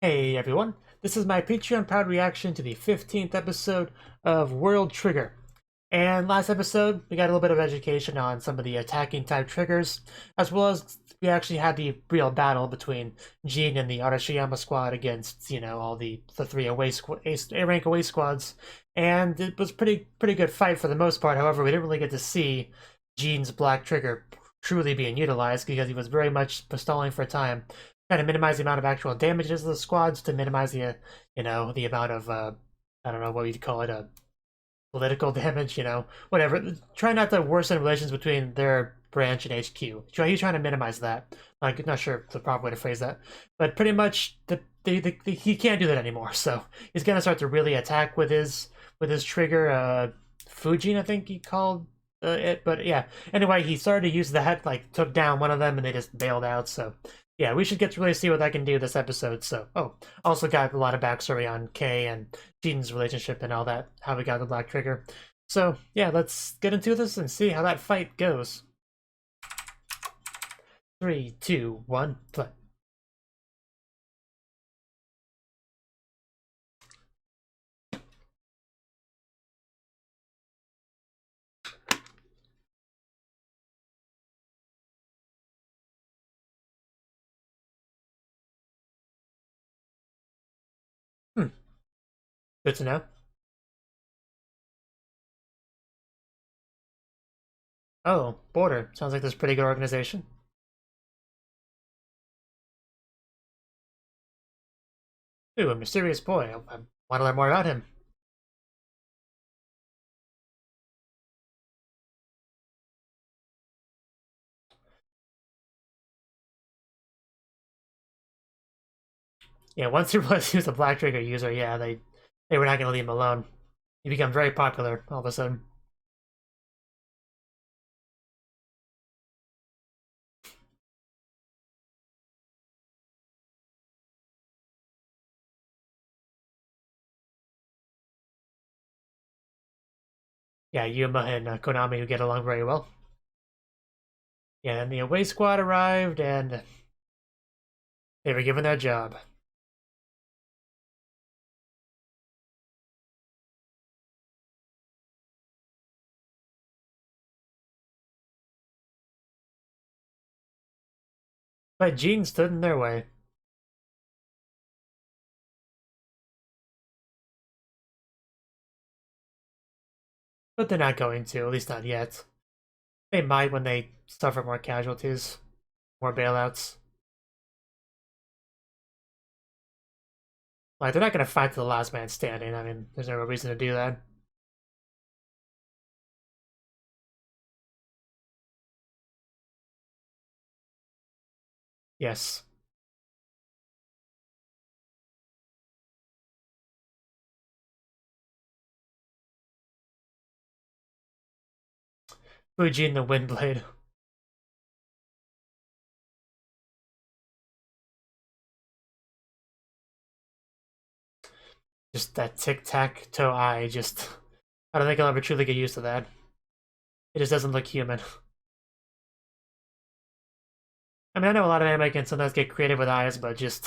Hey everyone, this is my Patreon proud reaction to the 15th episode of World Trigger. And last episode, we got a little bit of education on some of the attacking type triggers, as well as we actually had the real battle between Jean and the Arashiyama squad against, all the three A-rank away squads. And it was pretty good fight for the most part. However, we didn't really get to see Jean's black trigger truly being utilized because he was very much stalling for time, trying to minimize the amount of actual damages of the squads to minimize the, the amount of, I don't know what you'd call it, political damage, whatever. Try not to worsen relations between their branch and HQ. He's trying to minimize that. I'm not sure the proper way to phrase that, but pretty much he can't do that anymore. So he's gonna start to really attack with his trigger. Fujin, I think he called it, but yeah. Anyway, he started to use that, like took down one of them, and they just bailed out. So yeah, we should get to really see what I can do this episode. So, also got a lot of backstory on Kay and Jean's relationship and all that, how we got the Black Trigger. So, yeah, let's get into this and see how that fight goes. 3, 2, 1, play. Good to know. Oh, Border. Sounds like there's pretty good organization. Ooh, a mysterious boy. I want to learn more about him. Yeah, once he realized he was a Black Trigger user, yeah, they were not going to leave him alone. He became very popular all of a sudden. Yeah, Yuma and Konami who get along very well. Yeah, then the away squad arrived and they were given their job. But Jean stood in their way. But they're not going to, at least not yet. They might when they suffer more casualties, more bailouts. Like, they're not going to fight to the last man standing. I mean, there's no reason to do that. Yes. Fuji and the Windblade. Just that tic-tac-toe eye, just... I don't think I'll ever truly get used to that. It just doesn't look human. I mean, I know a lot of anime can sometimes get creative with eyes, but it's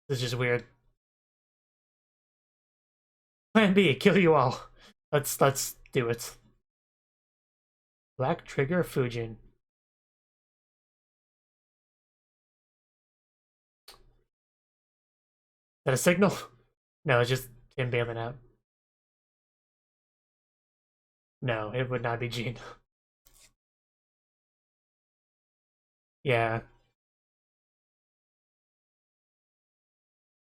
just weird. Plan B, kill you all. Let's do it. Black Trigger Fujin. Is that a signal? No, it's just him bailing out. No, it would not be Jean. Yeah.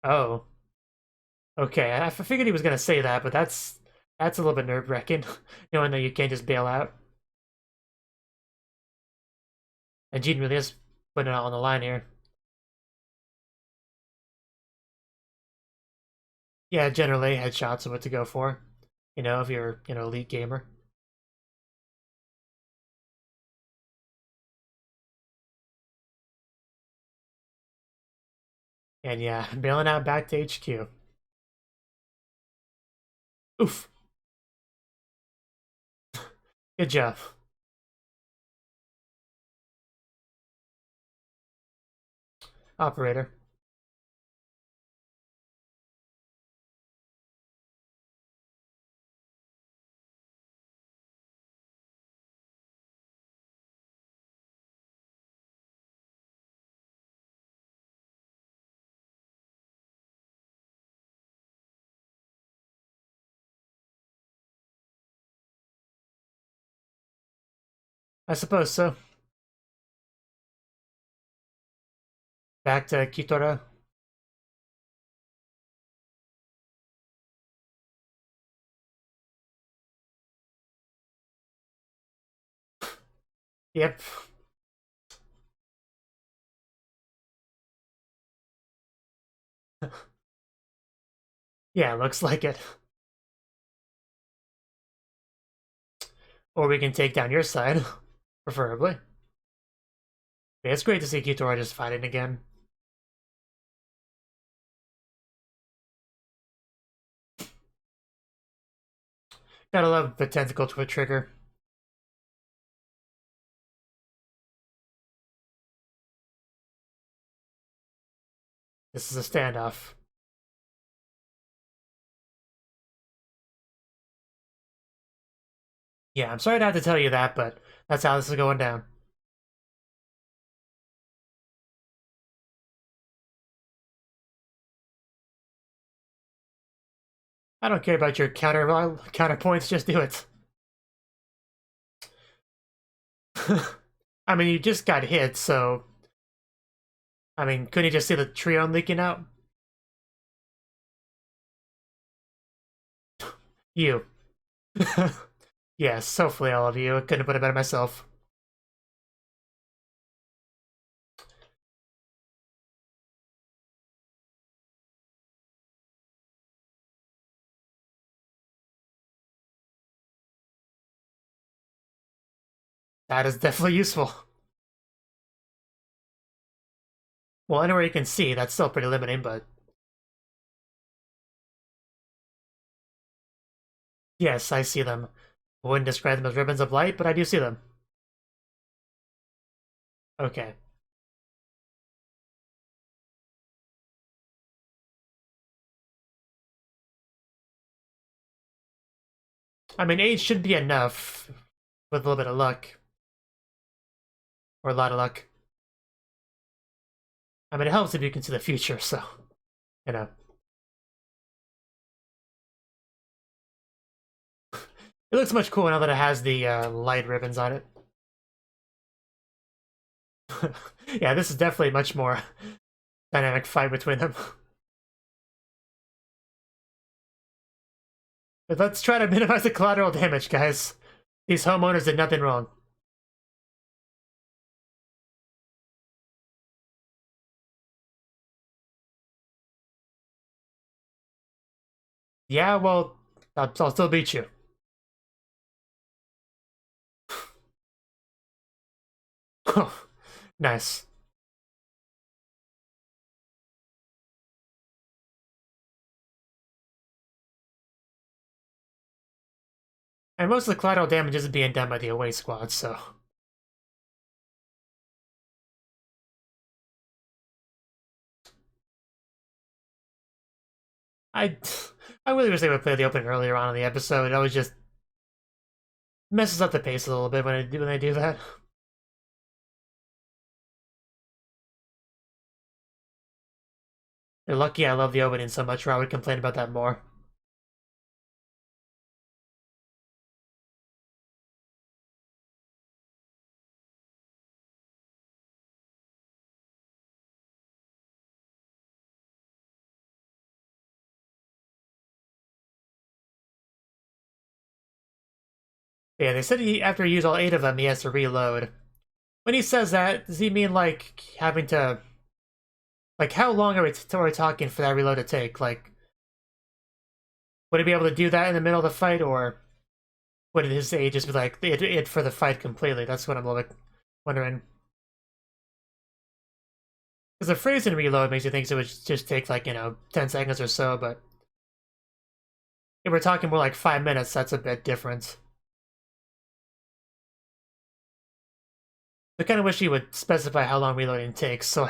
Oh. Okay, I figured he was gonna say that, but that's a little bit nerve-wracking, knowing that you can't just bail out. And Jean really is putting it all on the line here. Yeah, generally headshots are what to go for. If you're, elite gamer. And yeah, bailing out back to HQ. Oof. Good job. Operator. I suppose so. Back to Kitora. Yep. Yeah, looks like it. Or we can take down your side, preferably. Yeah, it's great to see Kitora just fighting again. Gotta love the tentacle to a trigger. This is a standoff. Yeah, I'm sorry to have to tell you that, but that's how this is going down. I don't care about your counterpoints, just do it. I mean, you just got hit, so... I mean, couldn't you just see the Treon leaking out? You. Yes, hopefully all of you. I couldn't put it better myself. That is definitely useful. Well, anywhere you can see, that's still pretty limiting, but... Yes, I see them. I wouldn't describe them as ribbons of light, but I do see them. Okay. I mean, 8 should be enough with a little bit of luck. Or a lot of luck. I mean, it helps if you can see the future, so... You know. It looks much cooler now that it has the light ribbons on it. Yeah, this is definitely much more dynamic fight between them. But let's try to minimize the collateral damage, guys. These homeowners did nothing wrong. Yeah, well, I'll still beat you. Nice. And most of the collateral damage isn't being done by the away squad, so... I I really wish they would play the opening earlier on in the episode. It always just messes up the pace a little bit when they do that. They're lucky I love the opening so much, or I would complain about that more. Yeah, they said after he used all 8 of them, he has to reload. When he says that, does he mean like having to... Like, how long are we talking for that reload to take? Like, would he be able to do that in the middle of the fight, or would his age just be like it for the fight completely? That's what I'm like wondering. Because the phrase in reload makes you think it would just take like, 10 seconds or so, but if we're talking more like 5 minutes, that's a bit different. I kind of wish he would specify how long reloading takes, so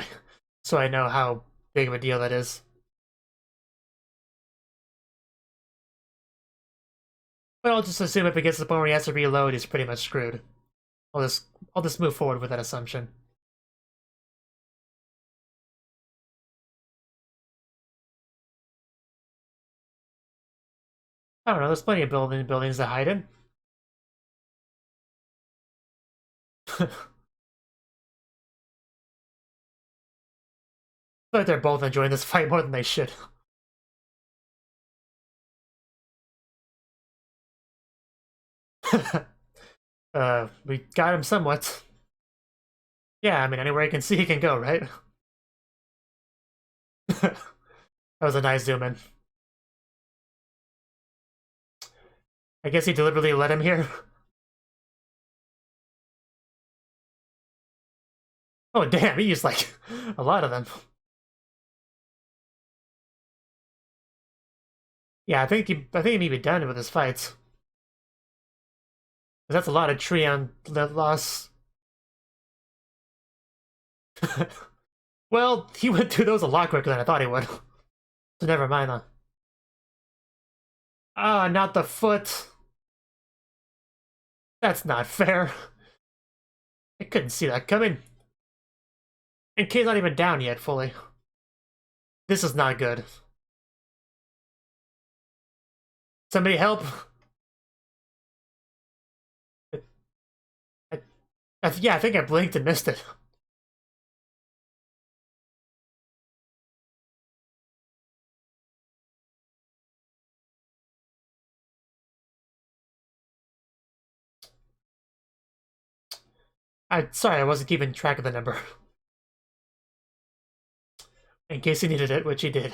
I know how big of a deal that is. But I'll just assume if it gets to the point where he has to reload, he's pretty much screwed. I'll just move forward with that assumption. I don't know, there's plenty of buildings to hide in. But they're both enjoying this fight more than they should. We got him somewhat. Yeah, I mean, anywhere he can see, he can go, right? That was a nice zoom in. I guess he deliberately let him here. Oh, damn, he used, like, a lot of them. Yeah, I think he may be done with his fights. That's a lot of tree on loss. Well, he went through those a lot quicker than I thought he would. So never mind, though. Ah, not the foot. That's not fair. I couldn't see that coming. And K's not even down yet, fully. This is not good. Somebody help! Yeah, I think I blinked and missed it. Sorry, I wasn't keeping track of the number. In case he needed it, which he did.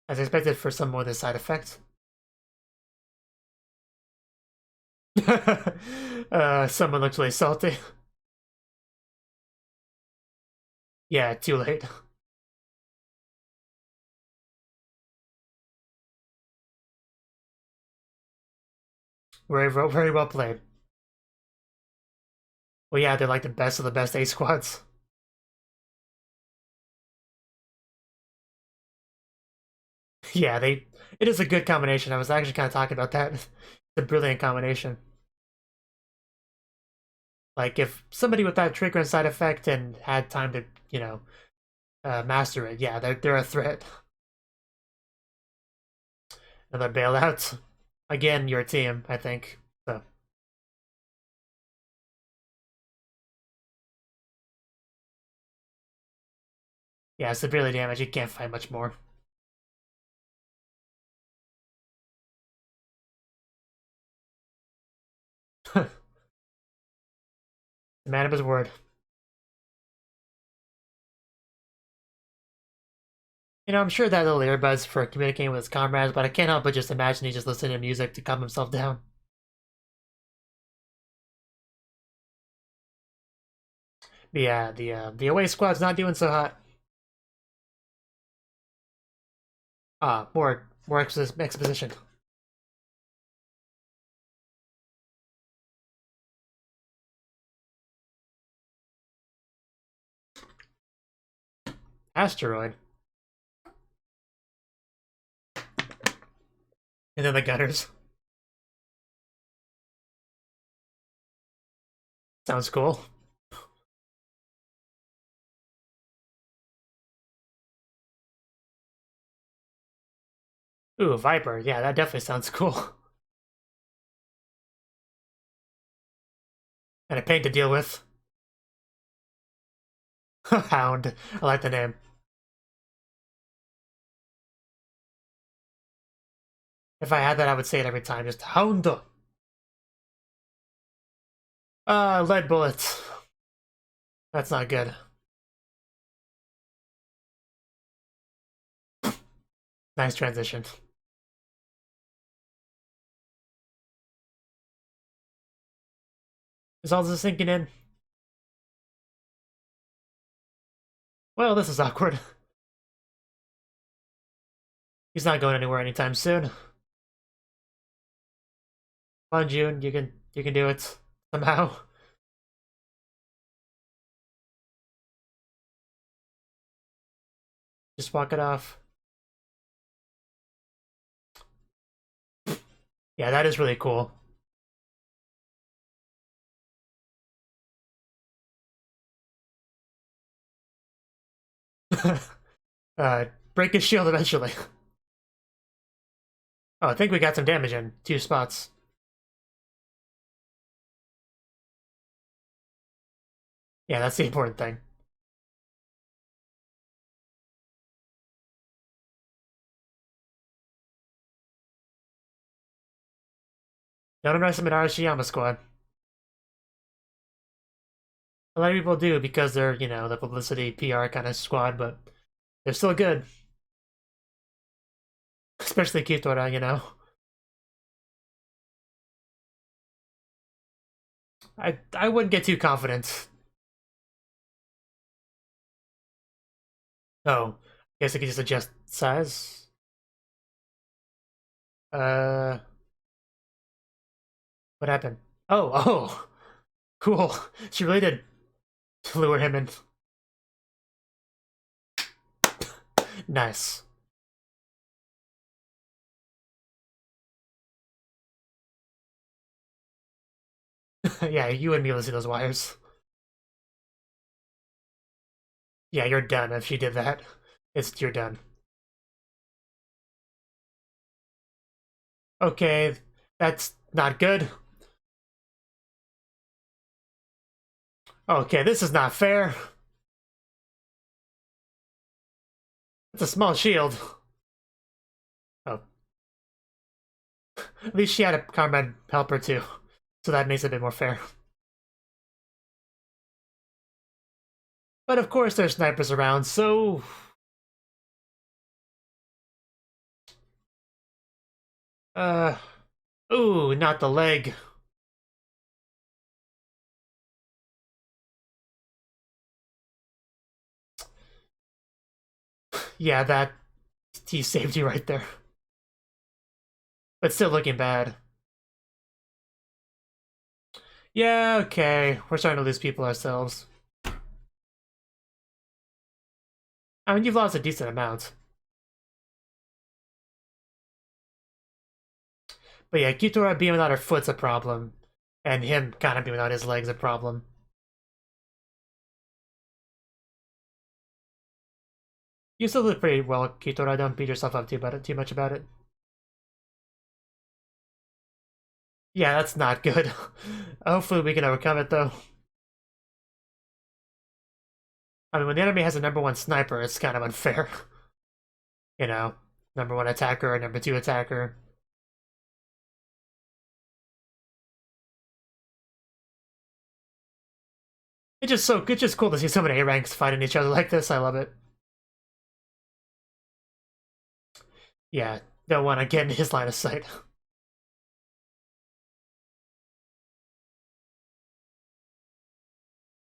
As expected for some more of this side effect. Someone looks really salty. Yeah, too late. Very well played. Well, yeah, they're like the best of the best A squads. Yeah, it is a good combination. I was actually kind of talking about that. It's a brilliant combination. Like, if somebody with that trigger and side effect and had time to, you know, master it, yeah, they're a threat. Another bailout. Again, your team, I think. So. Yeah, severely damaged. You can't fight much more. The man of his word. You know, I'm sure that little earbuds for communicating with his comrades, but I can't help but just imagine he just listening to music to calm himself down. But yeah, the away squad's not doing so hot. More exposition. Asteroid. And then the gunners. Sounds cool. Ooh, Viper. Yeah, that definitely sounds cool. And a pain to deal with. Hound. I like the name. If I had that, I would say it every time. Just Hound. Lead bullets. That's not good. Nice transition. Is all this sinking in? Well, this is awkward. He's not going anywhere anytime soon. Come on, June, you can do it somehow. Just walk it off. Yeah, that is really cool. Break his shield eventually. Oh, I think we got some damage in 2 spots. Yeah, that's the important thing. Don't underestimate Arashiyama squad. A lot of people do because they're, you know, the publicity PR kind of squad, but they're still good. Especially Kitora, you know. I wouldn't get too confident. Oh, guess I could just adjust size. Uh, what happened? Oh, oh, cool. She really did lure him in. Nice. Yeah, you wouldn't be able to see those wires. Yeah, you're done if she did that. You're done. Okay, that's not good. Okay, this is not fair. It's a small shield. Oh, at least she had a comrade helper too, so that makes it a bit more fair. But of course there's snipers around, so... Uh... Ooh, not the leg. Yeah, that... He saved you right there. But still looking bad. Yeah, okay. We're starting to lose people ourselves. I mean, you've lost a decent amount. But yeah, Kitora being without her foot's a problem. And him kind of being without his leg's a problem. You still look pretty well, Kitora. Don't beat yourself up too much about it. Yeah, that's not good. Hopefully we can overcome it, though. I mean, when the enemy has a #1 sniper, it's kind of unfair. You know, #1 attacker, #2 attacker. It's just cool to see so many A ranks fighting each other like this. I love it. Yeah, don't want to get in his line of sight.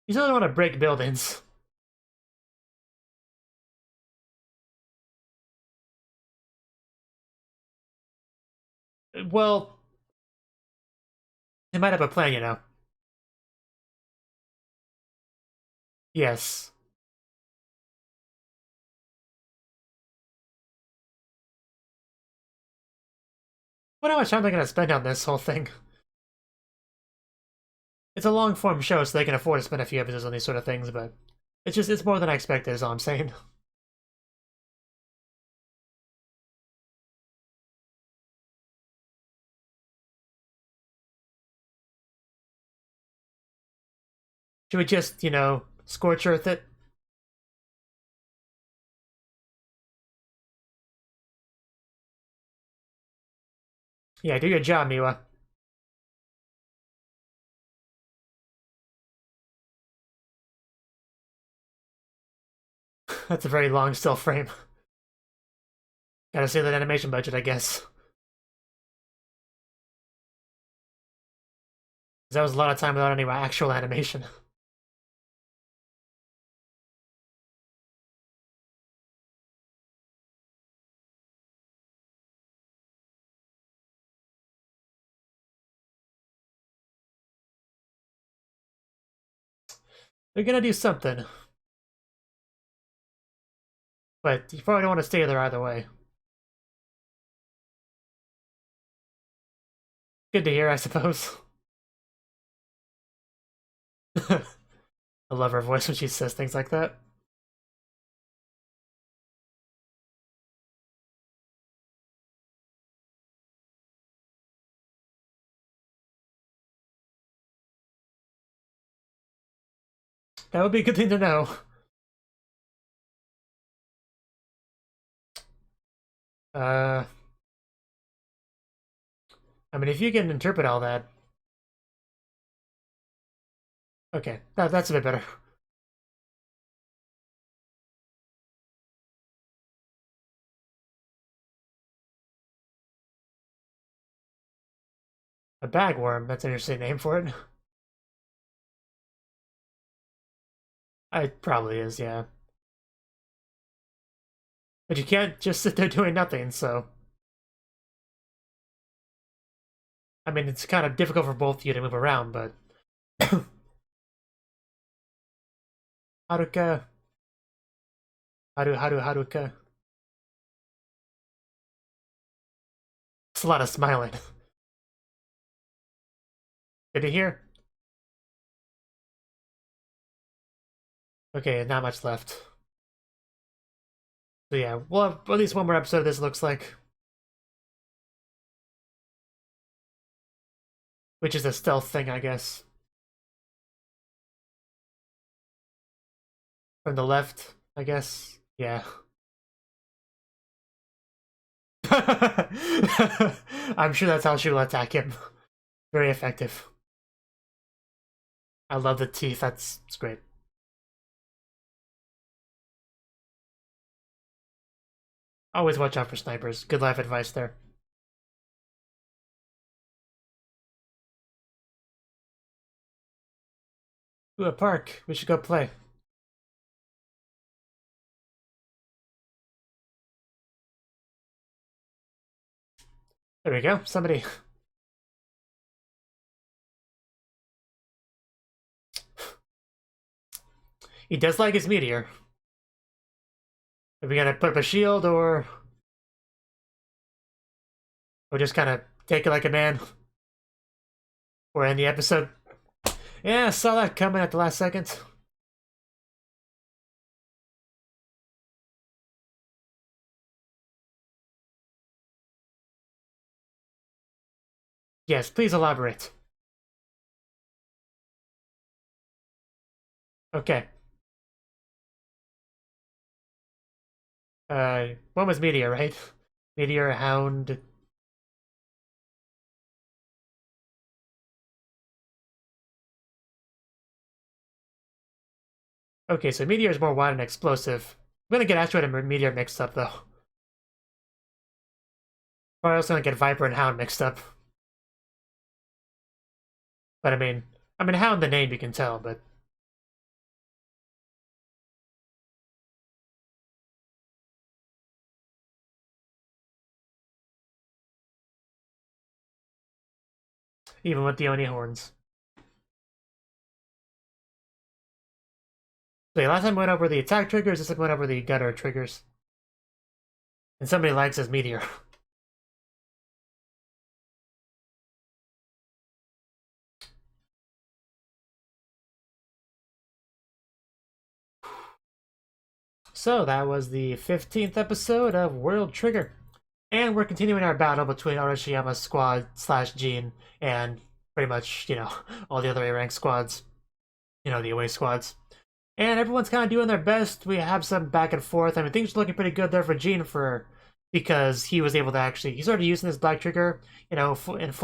You still don't want to break buildings. Well, they might have a plan, you know. Yes. What how much time they're gonna spend on this whole thing? It's a long form show, so they can afford to spend a few episodes on these sort of things, but it's more than I expected, is all I'm saying. Should we just, you know, scorch earth it? Yeah, do your job, Miwa. That's a very long still frame. Gotta save that animation budget, I guess. That was a lot of time without any actual animation. They're gonna do something. But you probably don't want to stay there either way. Good to hear, I suppose. I love her voice when she says things like that. That would be a good thing to know. I mean, if you can interpret all that. Okay, that's a bit better. A bagworm, that's an interesting name for it. It probably is, yeah. But you can't just sit there doing nothing, so... I mean, it's kind of difficult for both of you to move around, but... Haruka... Haruka... It's a lot of smiling. Good to hear. Okay, not much left. So yeah, we'll have at least one more episode of this, looks like. Which is a stealth thing, I guess. From the left, I guess. Yeah. I'm sure that's how she will attack him. Very effective. I love the teeth, it's great. Always watch out for snipers. Good life advice there. Ooh, a park. We should go play. There we go. Somebody. He does like his meteor. Are we gonna put up a shield or just kind of take it like a man? Or end the episode? Yeah, saw that coming at the last second. Yes, please elaborate. Okay. One was Meteor, right? Meteor, Hound. Okay, so Meteor is more wide and explosive. I'm gonna get Asteroid and Meteor mixed up, though. Or I was gonna get Viper and Hound mixed up. But I mean, Hound, the name you can tell, but... Even with the Oni horns. So yeah, last time we went over the attack triggers, this time we went over the gutter triggers. And somebody likes his Meteor. So that was the 15th episode of World Trigger. And we're continuing our battle between Arashiyama's squad / Jean and pretty much, all the other A-rank squads. The away squads. And everyone's kind of doing their best. We have some back and forth. I mean, things are looking pretty good there for Jean because he was able to actually... He's already using his Black Trigger, in its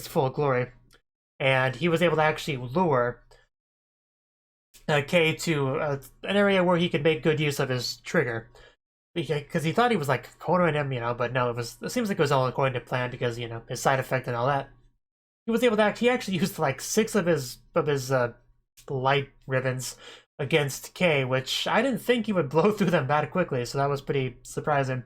full glory. And he was able to actually lure K to an area where he could make good use of his trigger. Because he thought he was like cornering him, but no, it seems like it was all according to plan because, his side effect and all that. He was able to he actually used like 6 of his light ribbons against K, which I didn't think he would blow through them that quickly, so that was pretty surprising.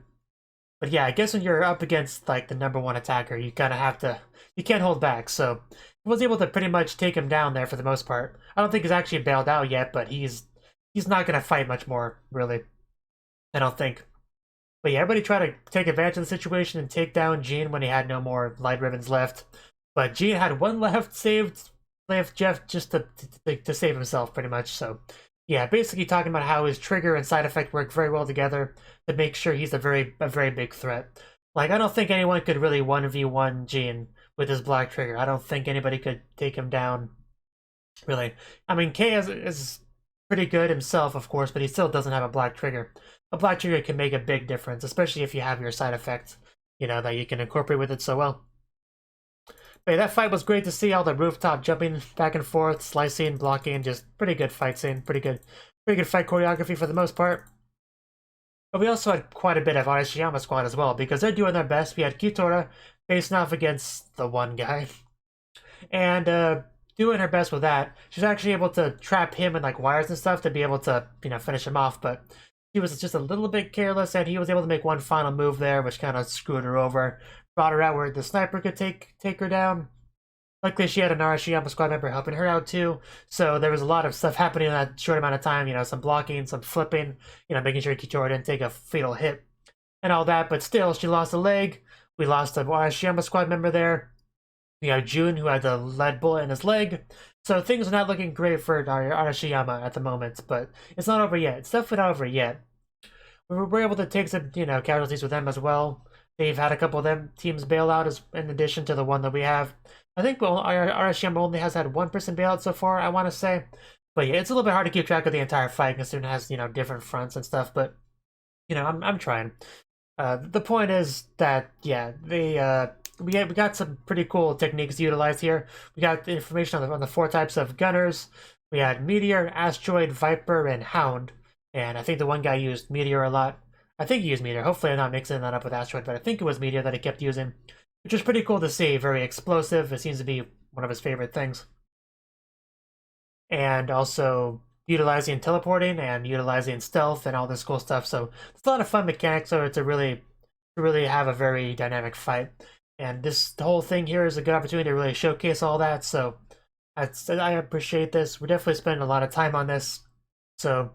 But yeah, I guess when you're up against like the #1 attacker, you kind of have to, you can't hold back, so he was able to pretty much take him down there for the most part. I don't think he's actually bailed out yet, but he's not going to fight much more, really. I don't think. But yeah, everybody tried to take advantage of the situation and take down Jean when he had no more light ribbons left. But Jean had one left, left Jeff just to save himself, pretty much. So yeah, basically talking about how his trigger and side effect work very well together to make sure he's a very big threat. Like, I don't think anyone could really 1v1 Jean with his Black Trigger. I don't think anybody could take him down really. I mean, K is pretty good himself, of course, but he still doesn't have a black trigger. A black trigger can make a big difference, especially if you have your side effects, you know, that you can incorporate with it so well. But yeah, that fight was great to see, all the rooftop jumping back and forth, slicing, blocking, just pretty good fight scene, pretty good fight choreography for the most part. But we also had quite a bit of Arashiyama squad as well, because they're doing their best. We had Kitora facing off against the one guy, and doing her best with that. She's actually able to trap him in like wires and stuff to be able to, you know, finish him off, but he was just a little bit careless, and he was able to make one final move there, which kind of screwed her over. Brought her out where the sniper could take her down. Luckily, she had an Arashiyama squad member helping her out too, so there was a lot of stuff happening in that short amount of time, you know, some blocking, some flipping, you know, making sure Kitora didn't take a fatal hit, and all that, but still, she lost a leg. We lost an Arashiyama squad member there. We have Jun, who had the lead bullet in his leg, so things are not looking great for Arashiyama at the moment, but it's not over yet. It's definitely not over yet. We're able to take some, you know, casualties with them as well. They've had a couple of them teams bail out as in addition to the one that we have. I think Arashiyama only has had one person bail out so far, I want to say. But yeah, it's a little bit hard to keep track of the entire fight considering it has, you know, different fronts and stuff. But, you know, I'm trying. The point is that, yeah, we got some pretty cool techniques utilized here. We got the information on the 4 types of gunners. We had Meteor, Asteroid, Viper, and Hound. And I think the one guy used Meteor a lot. I think he used Meteor. Hopefully I'm not mixing that up with Asteroid, but I think it was Meteor that he kept using, which was pretty cool to see. Very explosive. It seems to be one of his favorite things. And also utilizing teleporting and utilizing stealth and all this cool stuff. So it's a lot of fun mechanics to really have a very dynamic fight. And the whole thing here is a good opportunity to really showcase all that. So I appreciate this. We're definitely spending a lot of time on this. So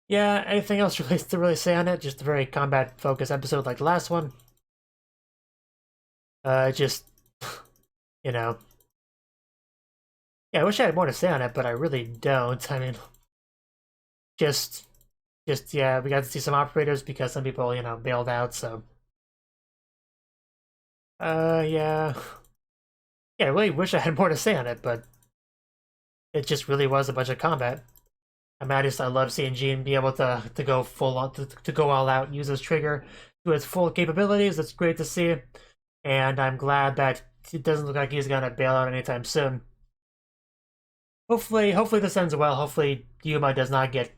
yeah, anything else to really say on it? Just a very combat-focused episode like the last one. Just, you know. Yeah, I wish I had more to say on it, but I really don't. I mean, just, yeah, we got to see some operators because some people, you know, bailed out, so. Yeah. Yeah, I really wish I had more to say on it, but it just really was a bunch of combat. I love seeing Jean be able to go full on, to go all out, use his trigger to its full capabilities. That's great to see, and I'm glad that it doesn't look like he's gonna bail out anytime soon. Hopefully this ends well. Hopefully Yuma does not get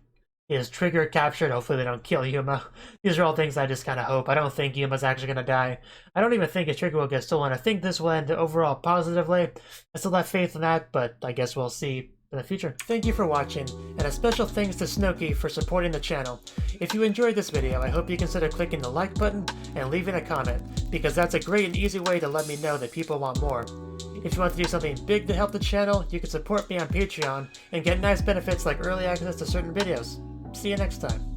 his trigger captured. Hopefully they don't kill Yuma. These are all things I just kind of hope. I don't think Yuma's actually gonna die. I don't even think his trigger will get stolen. I think this will end overall positively. I still have faith in that, but I guess we'll see in the future. Thank you for watching, and a special thanks to Cnouki for supporting the channel. If you enjoyed this video, I hope you consider clicking the like button and leaving a comment, because that's a great and easy way to let me know that people want more. If you want to do something big to help the channel, you can support me on Patreon and get nice benefits like early access to certain videos. See you next time.